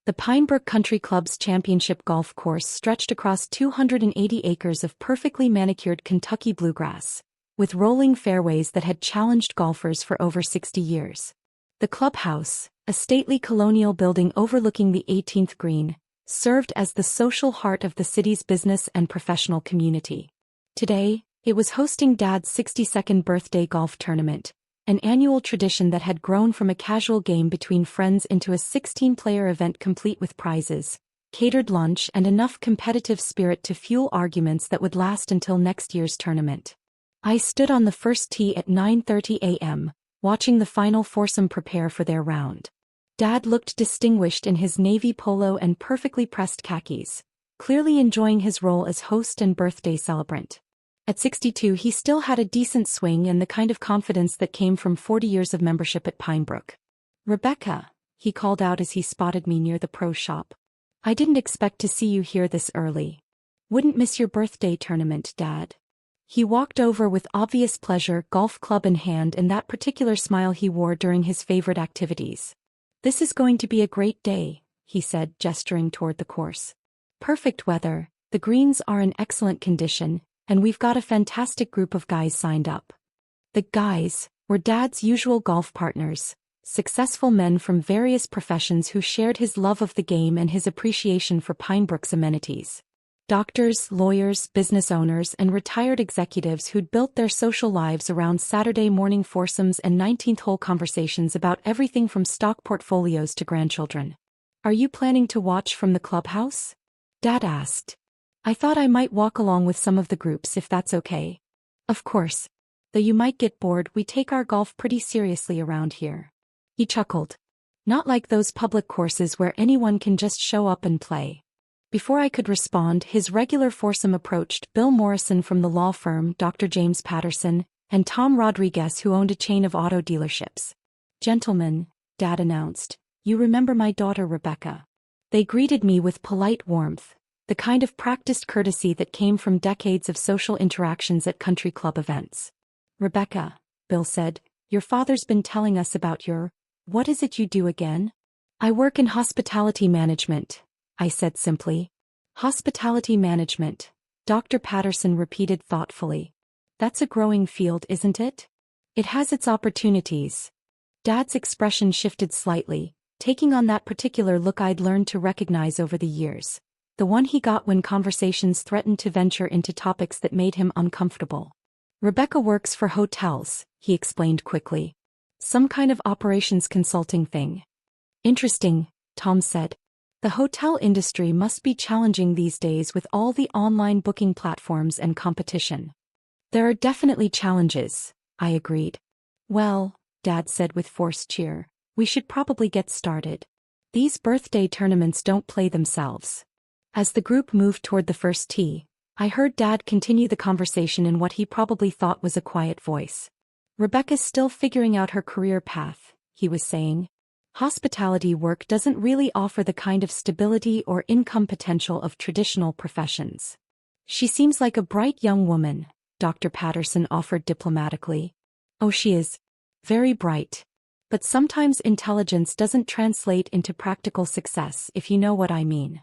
The Pinebrook Country Club's championship golf course stretched across 280 acres of perfectly manicured Kentucky bluegrass, with rolling fairways that had challenged golfers for over 60 years. The clubhouse, a stately colonial building overlooking the 18th green, served as the social heart of the city's business and professional community. Today, it was hosting Dad's 62nd birthday golf tournament, an annual tradition that had grown from a casual game between friends into a 16-player event complete with prizes, catered lunch and enough competitive spirit to fuel arguments that would last until next year's tournament. I stood on the first tee at 9:30 a.m., watching the final foursome prepare for their round. Dad looked distinguished in his navy polo and perfectly pressed khakis, clearly enjoying his role as host and birthday celebrant. At 62 he still had a decent swing and the kind of confidence that came from 40 years of membership at Pinebrook. "Rebecca," he called out as he spotted me near the pro shop. "I didn't expect to see you here this early. Wouldn't miss your birthday tournament, Dad." He walked over with obvious pleasure, golf club in hand, and that particular smile he wore during his favorite activities. "This is going to be a great day," he said, gesturing toward the course. "Perfect weather, the greens are in excellent condition, and we've got a fantastic group of guys signed up." The guys were Dad's usual golf partners, successful men from various professions who shared his love of the game and his appreciation for Pinebrook's amenities. Doctors, lawyers, business owners, and retired executives who'd built their social lives around Saturday morning foursomes and 19th-hole conversations about everything from stock portfolios to grandchildren. "Are you planning to watch from the clubhouse?" Dad asked. "I thought I might walk along with some of the groups if that's okay." "Of course. Though you might get bored, we take our golf pretty seriously around here." He chuckled. "Not like those public courses where anyone can just show up and play." Before I could respond, his regular foursome approached: Bill Morrison from the law firm Dr. James Patterson, and Tom Rodriguez, who owned a chain of auto dealerships. "Gentlemen," Dad announced, "you remember my daughter Rebecca." They greeted me with polite warmth, the kind of practiced courtesy that came from decades of social interactions at country club events. "Rebecca," Bill said, "your father's been telling us about what is it you do again?" "I work in hospitality management," I said simply. "Hospitality management," Dr. Patterson repeated thoughtfully. "That's a growing field, isn't it?" "It has its opportunities." Dad's expression shifted slightly, taking on that particular look I'd learned to recognize over the years, the one he got when conversations threatened to venture into topics that made him uncomfortable. "Rebecca works for hotels," he explained quickly. "Some kind of operations consulting thing." "Interesting," Tom said. "The hotel industry must be challenging these days with all the online booking platforms and competition." "There are definitely challenges," I agreed. "Well," Dad said with forced cheer, "we should probably get started. These birthday tournaments don't play themselves." As the group moved toward the first tee, I heard Dad continue the conversation in what he probably thought was a quiet voice. "Rebecca's still figuring out her career path," he was saying. "Hospitality work doesn't really offer the kind of stability or income potential of traditional professions." "She seems like a bright young woman," Dr. Patterson offered diplomatically. "Oh, she is. Very bright. But sometimes intelligence doesn't translate into practical success, if you know what I mean."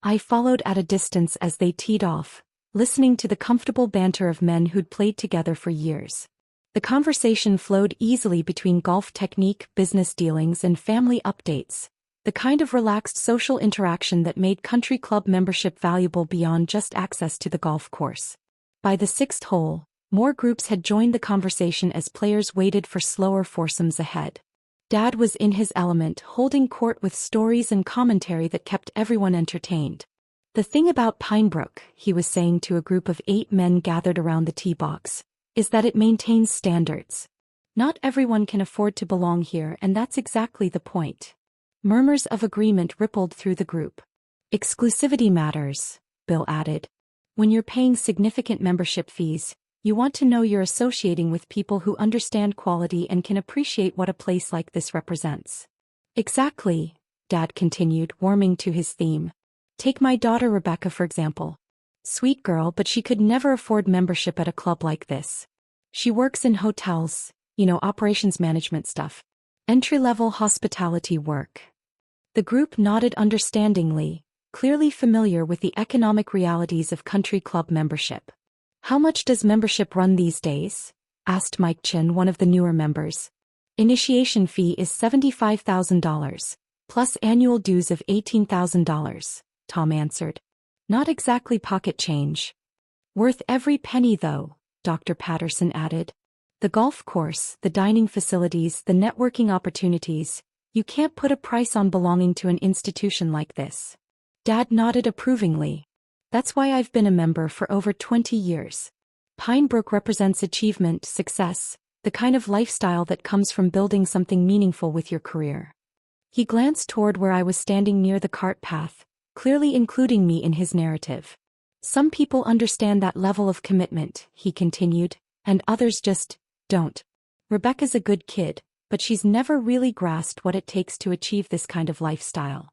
I followed at a distance as they teed off, listening to the comfortable banter of men who'd played together for years. The conversation flowed easily between golf technique, business dealings, and family updates, the kind of relaxed social interaction that made country club membership valuable beyond just access to the golf course. By the sixth hole, more groups had joined the conversation as players waited for slower foursomes ahead. Dad was in his element, holding court with stories and commentary that kept everyone entertained. "The thing about Pinebrook," he was saying to a group of 8 men gathered around the tee box, "is that it maintains standards. Not everyone can afford to belong here, and that's exactly the point." Murmurs of agreement rippled through the group. "Exclusivity matters," Bill added. "When you're paying significant membership fees, you want to know you're associating with people who understand quality and can appreciate what a place like this represents." "Exactly," Dad continued, warming to his theme. "Take my daughter Rebecca for example. Sweet girl, but she could never afford membership at a club like this. She works in hotels, operations management stuff. Entry-level hospitality work." The group nodded understandingly, clearly familiar with the economic realities of country club membership. "How much does membership run these days?" asked Mike Chin, one of the newer members. "Initiation fee is $75,000, plus annual dues of $18,000, Tom answered. "Not exactly pocket change." "Worth every penny though," Dr. Patterson added. "The golf course, the dining facilities, the networking opportunities, you can't put a price on belonging to an institution like this." Dad nodded approvingly. "That's why I've been a member for over 20 years. Pinebrook represents achievement, success, the kind of lifestyle that comes from building something meaningful with your career." He glanced toward where I was standing near the cart path, clearly including me in his narrative. "Some people understand that level of commitment," he continued, "and others just don't. Rebecca's a good kid, but she's never really grasped what it takes to achieve this kind of lifestyle."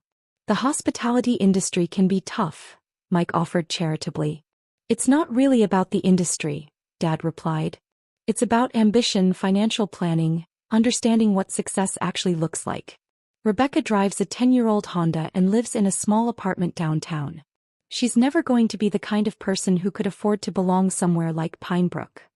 "The hospitality industry can be tough," Mike offered charitably. "It's not really about the industry," Dad replied. "It's about ambition, financial planning, understanding what success actually looks like. Rebecca drives a 10-year-old Honda and lives in a small apartment downtown. She's never going to be the kind of person who could afford to belong somewhere like Pinebrook."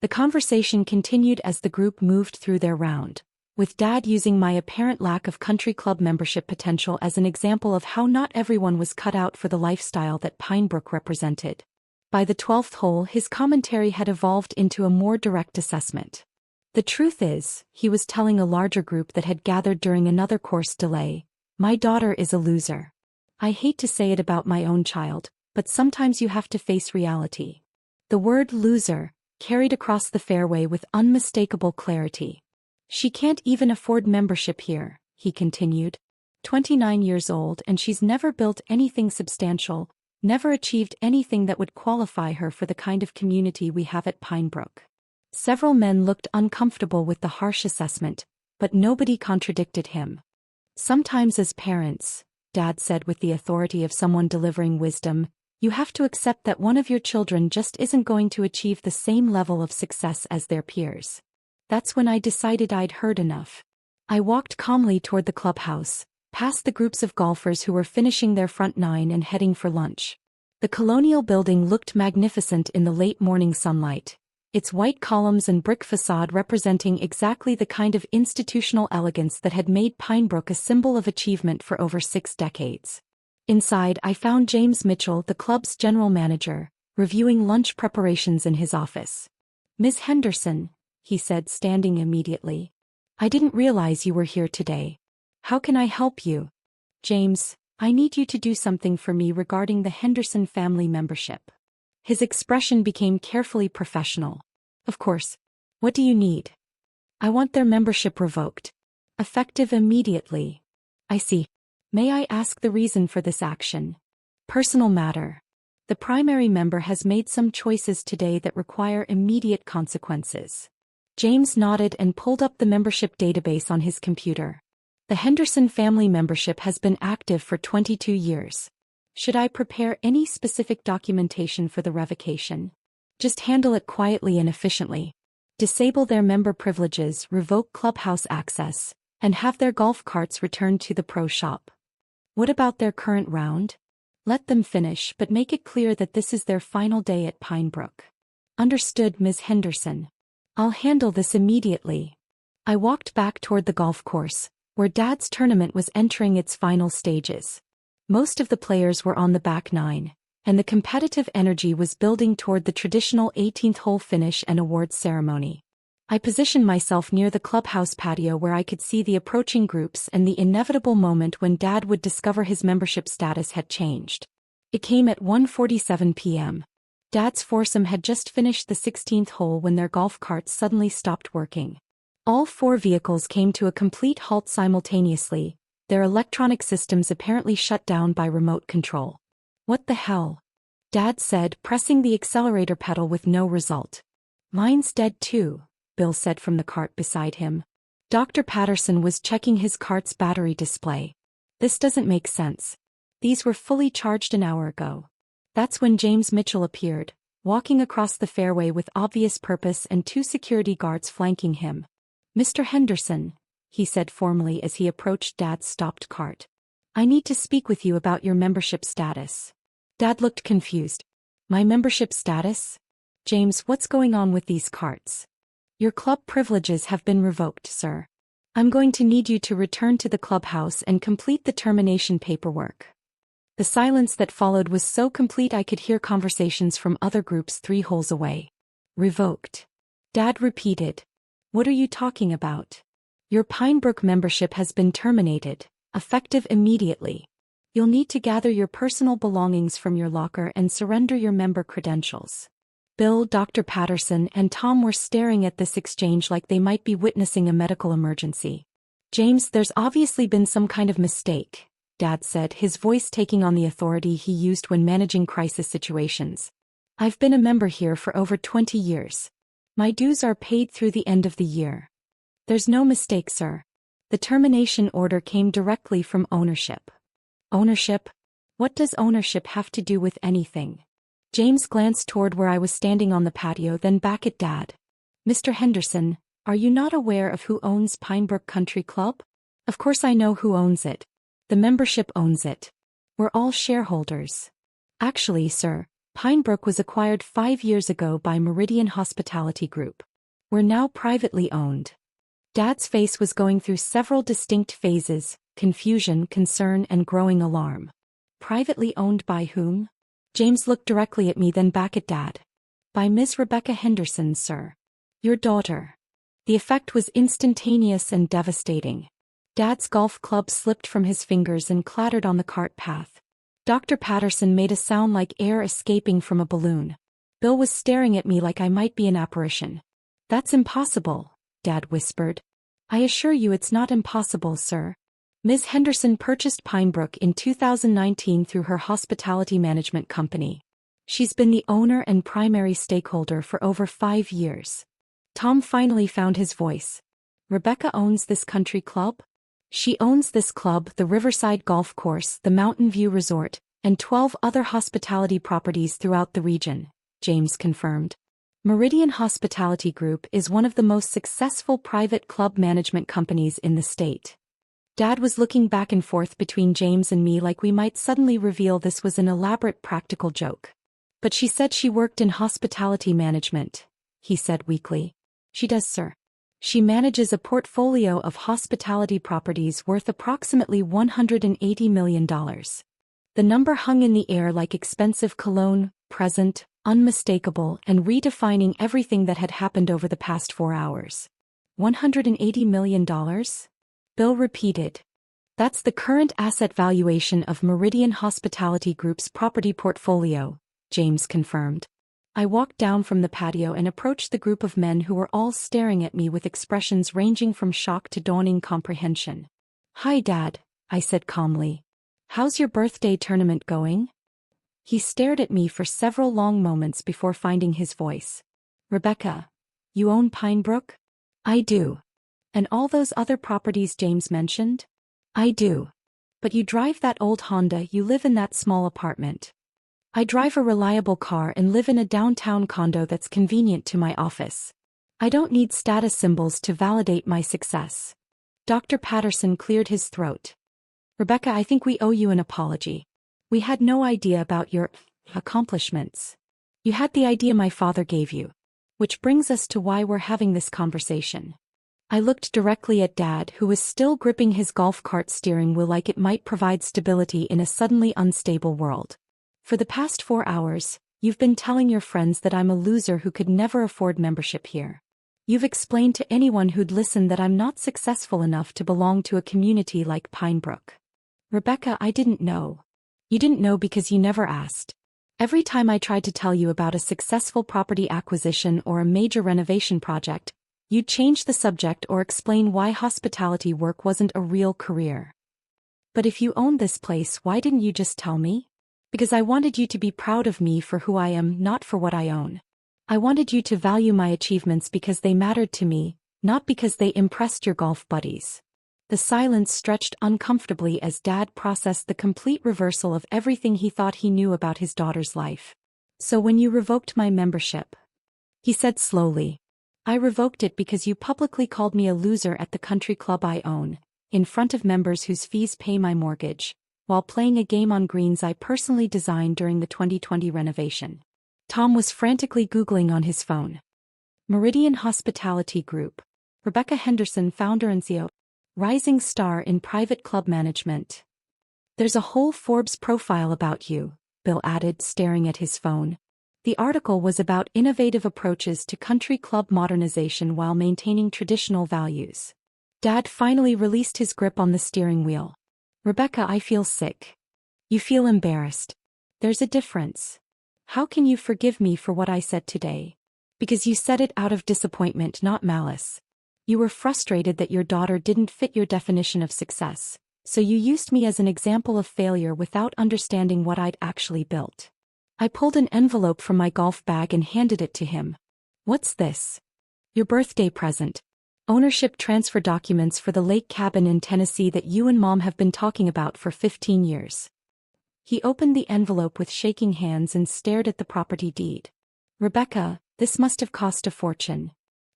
The conversation continued as the group moved through their round, with Dad using my apparent lack of country club membership potential as an example of how not everyone was cut out for the lifestyle that Pinebrook represented. By the 12th hole, his commentary had evolved into a more direct assessment. "The truth is," he was telling a larger group that had gathered during another course delay, "my daughter is a loser. I hate to say it about my own child, but sometimes you have to face reality." The word loser carried across the fairway with unmistakable clarity. "She can't even afford membership here," he continued. 29 years old, and she's never built anything substantial, never achieved anything that would qualify her for the kind of community we have at Pinebrook." Several men looked uncomfortable with the harsh assessment, but nobody contradicted him. "Sometimes as parents," Dad said with the authority of someone delivering wisdom, "you have to accept that one of your children just isn't going to achieve the same level of success as their peers." That's when I decided I'd heard enough. I walked calmly toward the clubhouse, past the groups of golfers who were finishing their front nine and heading for lunch. The colonial building looked magnificent in the late morning sunlight, its white columns and brick facade representing exactly the kind of institutional elegance that had made Pinebrook a symbol of achievement for over 6 decades. Inside, I found James Mitchell, the club's general manager, reviewing lunch preparations in his office. "Ms. Henderson," he said, standing immediately. "I didn't realize you were here today. How can I help you?" "James, I need you to do something for me regarding the Henderson family membership." His expression became carefully professional. "Of course. What do you need?" "I want their membership revoked. Effective immediately." "I see. May I ask the reason for this action?" "Personal matter. The primary member has made some choices today that require immediate consequences." James nodded and pulled up the membership database on his computer. "The Henderson family membership has been active for 22 years. Should I prepare any specific documentation for the revocation?" "Just handle it quietly and efficiently. Disable their member privileges, revoke clubhouse access, and have their golf carts returned to the pro shop." "What about their current round?" "Let them finish, but make it clear that this is their final day at Pinebrook." "Understood, Ms. Henderson. I'll handle this immediately." I walked back toward the golf course, where Dad's tournament was entering its final stages. Most of the players were on the back nine, and the competitive energy was building toward the traditional 18th hole finish and awards ceremony. I positioned myself near the clubhouse patio where I could see the approaching groups and the inevitable moment when Dad would discover his membership status had changed. It came at 1:47 p.m. Dad's foursome had just finished the 16th hole when their golf carts suddenly stopped working. All 4 vehicles came to a complete halt simultaneously, their electronic systems apparently shut down by remote control. "What the hell?" Dad said, pressing the accelerator pedal with no result. "Mine's dead too," Bill said from the cart beside him. Dr. Patterson was checking his cart's battery display. "This doesn't make sense. These were fully charged an hour ago." That's when James Mitchell appeared, walking across the fairway with obvious purpose and 2 security guards flanking him. "Mr. Henderson," he said formally as he approached Dad's stopped cart. I need to speak with you about your membership status. Dad looked confused. My membership status? James, what's going on with these carts? Your club privileges have been revoked, sir. I'm going to need you to return to the clubhouse and complete the termination paperwork. The silence that followed was so complete I could hear conversations from other groups 3 holes away. Revoked. Dad repeated. What are you talking about? Your Pinebrook membership has been terminated, effective immediately. You'll need to gather your personal belongings from your locker and surrender your member credentials. Bill, Dr. Patterson, and Tom were staring at this exchange like they might be witnessing a medical emergency. James, there's obviously been some kind of mistake, Dad said, his voice taking on the authority he used when managing crisis situations. I've been a member here for over 20 years. My dues are paid through the end of the year. There's no mistake, sir. The termination order came directly from ownership. Ownership? What does ownership have to do with anything? James glanced toward where I was standing on the patio, then back at Dad. Mr. Henderson, are you not aware of who owns Pinebrook Country Club? Of course I know who owns it. The membership owns it. We're all shareholders. Actually, sir, Pinebrook was acquired 5 years ago by Meridian Hospitality Group. We're now privately owned. Dad's face was going through several distinct phases: confusion, concern, and growing alarm. Privately owned by whom? James looked directly at me, then back at Dad. By Ms. Rebecca Henderson, sir. Your daughter. The effect was instantaneous and devastating. Dad's golf club slipped from his fingers and clattered on the cart path. Dr. Patterson made a sound like air escaping from a balloon. Bill was staring at me like I might be an apparition. That's impossible, Dad whispered. I assure you it's not impossible, sir. Ms. Henderson purchased Pinebrook in 2019 through her hospitality management company. She's been the owner and primary stakeholder for over 5 years. Tom finally found his voice. Rebecca owns this country club? She owns this club, the Riverside Golf Course, the Mountain View Resort, and 12 other hospitality properties throughout the region, James confirmed. Meridian Hospitality Group is one of the most successful private club management companies in the state. Dad was looking back and forth between James and me like we might suddenly reveal this was an elaborate practical joke. But she said she worked in hospitality management, he said weakly. She does, sir. She manages a portfolio of hospitality properties worth approximately $180 million. The number hung in the air like expensive cologne, present, unmistakable, and redefining everything that had happened over the past 4 hours. $180 million? Bill repeated. That's the current asset valuation of Meridian Hospitality Group's property portfolio, James confirmed. I walked down from the patio and approached the group of men who were all staring at me with expressions ranging from shock to dawning comprehension. Hi, Dad, I said calmly. How's your birthday tournament going? He stared at me for several long moments before finding his voice. Rebecca, you own Pinebrook? I do. And all those other properties James mentioned? I do. But you drive that old Honda, you live in that small apartment. I drive a reliable car and live in a downtown condo that's convenient to my office. I don't need status symbols to validate my success. Dr. Patterson cleared his throat. Rebecca, I think we owe you an apology. We had no idea about your accomplishments. You had the idea my father gave you. Which brings us to why we're having this conversation. I looked directly at Dad, who was still gripping his golf cart steering wheel like it might provide stability in a suddenly unstable world. For the past 4 hours, you've been telling your friends that I'm a loser who could never afford membership here. You've explained to anyone who'd listen that I'm not successful enough to belong to a community like Pinebrook. Rebecca, I didn't know. You didn't know because you never asked. Every time I tried to tell you about a successful property acquisition or a major renovation project, you'd change the subject or explain why hospitality work wasn't a real career. But if you owned this place, why didn't you just tell me? Because I wanted you to be proud of me for who I am, not for what I own. I wanted you to value my achievements because they mattered to me, not because they impressed your golf buddies. The silence stretched uncomfortably as Dad processed the complete reversal of everything he thought he knew about his daughter's life. So when you revoked my membership, he said slowly, I revoked it because you publicly called me a loser at the country club I own, in front of members whose fees pay my mortgage, while playing a game on greens I personally designed during the 2020 renovation. Tom was frantically Googling on his phone. Meridian Hospitality Group. Rebecca Henderson, founder and CEO. Rising star in private club management. There's a whole Forbes profile about you, Bill added, staring at his phone. The article was about innovative approaches to country club modernization while maintaining traditional values. Dad finally released his grip on the steering wheel. Rebecca, I feel sick. You feel embarrassed. There's a difference. How can you forgive me for what I said today? Because you said it out of disappointment, not malice. You were frustrated that your daughter didn't fit your definition of success, so you used me as an example of failure without understanding what I'd actually built. I pulled an envelope from my golf bag and handed it to him. What's this? Your birthday present. Ownership transfer documents for the lake cabin in Tennessee that you and Mom have been talking about for 15 years. He opened the envelope with shaking hands and stared at the property deed. Rebecca, this must have cost a fortune.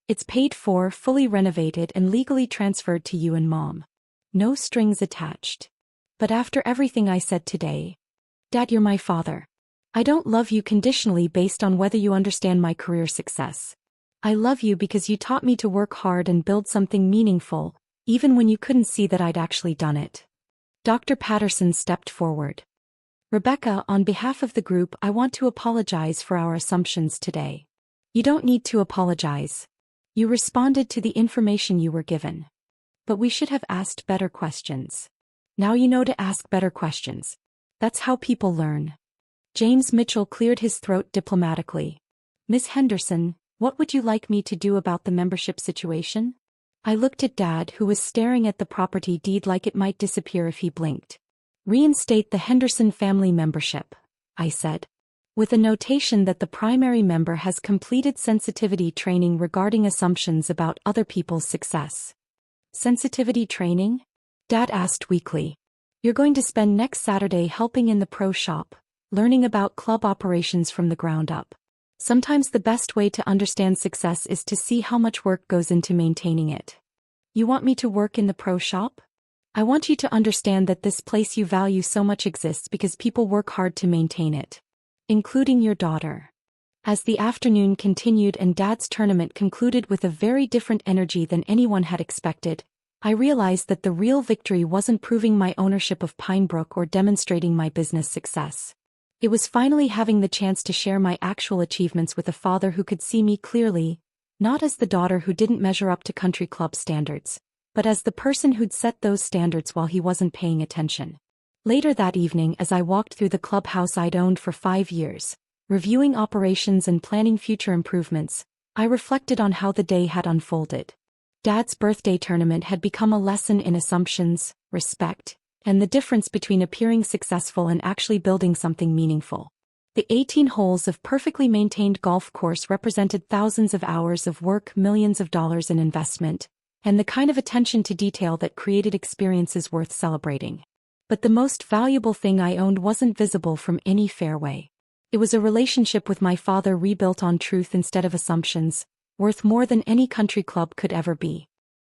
It's paid for, fully renovated and legally transferred to you and Mom. No strings attached. But after everything I said today, Dad, you're my father. I don't love you conditionally based on whether you understand my career success. I love you because you taught me to work hard and build something meaningful, even when you couldn't see that I'd actually done it. Dr. Patterson stepped forward. Rebecca, on behalf of the group, I want to apologize for our assumptions today. You don't need to apologize. You responded to the information you were given. But we should have asked better questions. Now you know to ask better questions. That's how people learn. James Mitchell cleared his throat diplomatically. Miss Henderson, what would you like me to do about the membership situation? I looked at Dad, who was staring at the property deed like it might disappear if he blinked. Reinstate the Henderson family membership, I said, with a notation that the primary member has completed sensitivity training regarding assumptions about other people's success. Sensitivity training? Dad asked weakly. You're going to spend next Saturday helping in the pro shop, learning about club operations from the ground up. Sometimes the best way to understand success is to see how much work goes into maintaining it. You want me to work in the pro shop? I want you to understand that this place you value so much exists because people work hard to maintain it, including your daughter. As the afternoon continued and Dad's tournament concluded with a very different energy than anyone had expected, I realized that the real victory wasn't proving my ownership of Pinebrook or demonstrating my business success. It was finally having the chance to share my actual achievements with a father who could see me clearly, not as the daughter who didn't measure up to country club standards, but as the person who'd set those standards while he wasn't paying attention. Later that evening, as I walked through the clubhouse I'd owned for 5 years, reviewing operations and planning future improvements, I reflected on how the day had unfolded. Dad's birthday tournament had become a lesson in assumptions, respect, and the difference between appearing successful and actually building something meaningful. The 18 holes of perfectly maintained golf course represented thousands of hours of work, millions of dollars in investment, and the kind of attention to detail that created experiences worth celebrating. But the most valuable thing I owned wasn't visible from any fairway. It was a relationship with my father rebuilt on truth instead of assumptions, worth more than any country club could ever be.